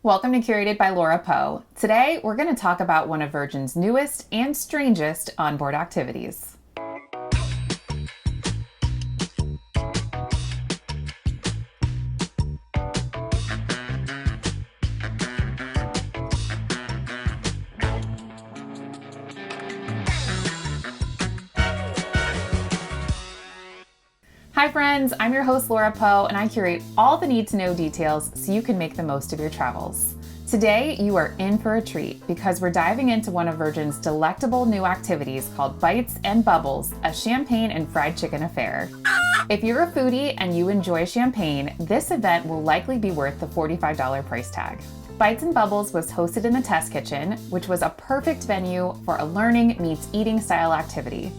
Welcome to Curated by Laura Poe. Today, we're going to talk about one of Virgin's newest and strangest onboard activities. Hi friends, I'm your host Laura Poe, and I curate all the need-to-know details so you can make the most of your travels. Today, you are in for a treat because we're diving into one of Virgin's delectable new activities called Bites and Bubbles, a champagne and fried chicken affair. If you're a foodie and you enjoy champagne, this event will likely be worth the $45 price tag. Bites and Bubbles was hosted in the Test Kitchen, which was a perfect venue for a learning meets eating style activity.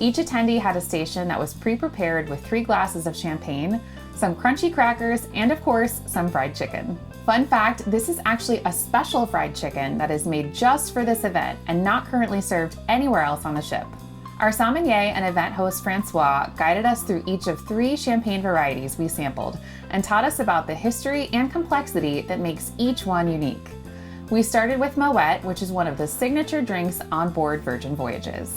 Each attendee had a station that was pre-prepared with 3 glasses of champagne, some crunchy crackers, and of course, some fried chicken. Fun fact, this is actually a special fried chicken that is made just for this event and not currently served anywhere else on the ship. Our sommelier and event host François guided us through each of 3 champagne varieties we sampled and taught us about the history and complexity that makes each one unique. We started with Moët, which is one of the signature drinks on board Virgin Voyages.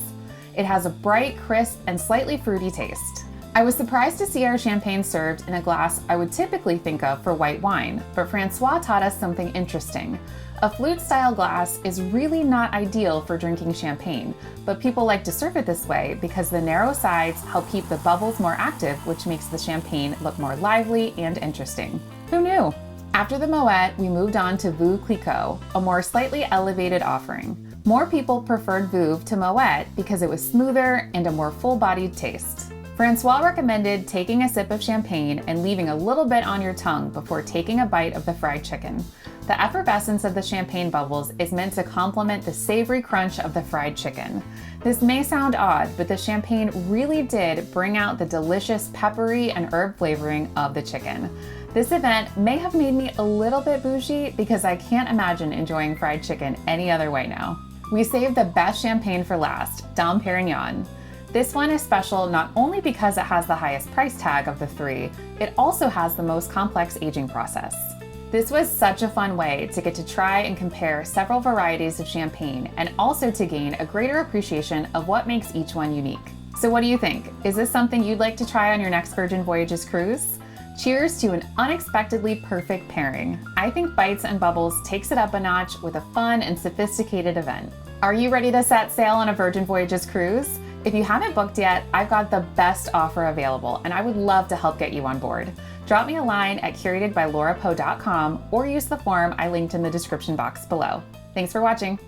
It has a bright, crisp, and slightly fruity taste. I was surprised to see our champagne served in a glass I would typically think of for white wine, but François taught us something interesting. A flute-style glass is really not ideal for drinking champagne, but people like to serve it this way because the narrow sides help keep the bubbles more active, which makes the champagne look more lively and interesting. Who knew? After the Moët, we moved on to Veuve Cliçquot, a more slightly elevated offering. More people preferred Veuve to Moët because it was smoother and a more full-bodied taste. François recommended taking a sip of champagne and leaving a little bit on your tongue before taking a bite of the fried chicken. The effervescence of the champagne bubbles is meant to complement the savory crunch of the fried chicken. This may sound odd, but the champagne really did bring out the delicious peppery and herb flavoring of the chicken. This event may have made me a little bit bougie because I can't imagine enjoying fried chicken any other way now. We saved the best champagne for last, Dom Pérignon. This one is special not only because it has the highest price tag of the 3, it also has the most complex aging process. This was such a fun way to get to try and compare several varieties of champagne and also to gain a greater appreciation of what makes each one unique. So what do you think? Is this something you'd like to try on your next Virgin Voyages cruise? Cheers to an unexpectedly perfect pairing. I think Bites and Bubbles takes it up a notch with a fun and sophisticated event. Are you ready to set sail on a Virgin Voyages cruise? If you haven't booked yet, I've got the best offer available and I would love to help get you on board. Drop me a line at curatedbylaurapoe.com or use the form I linked in the description box below. Thanks for watching.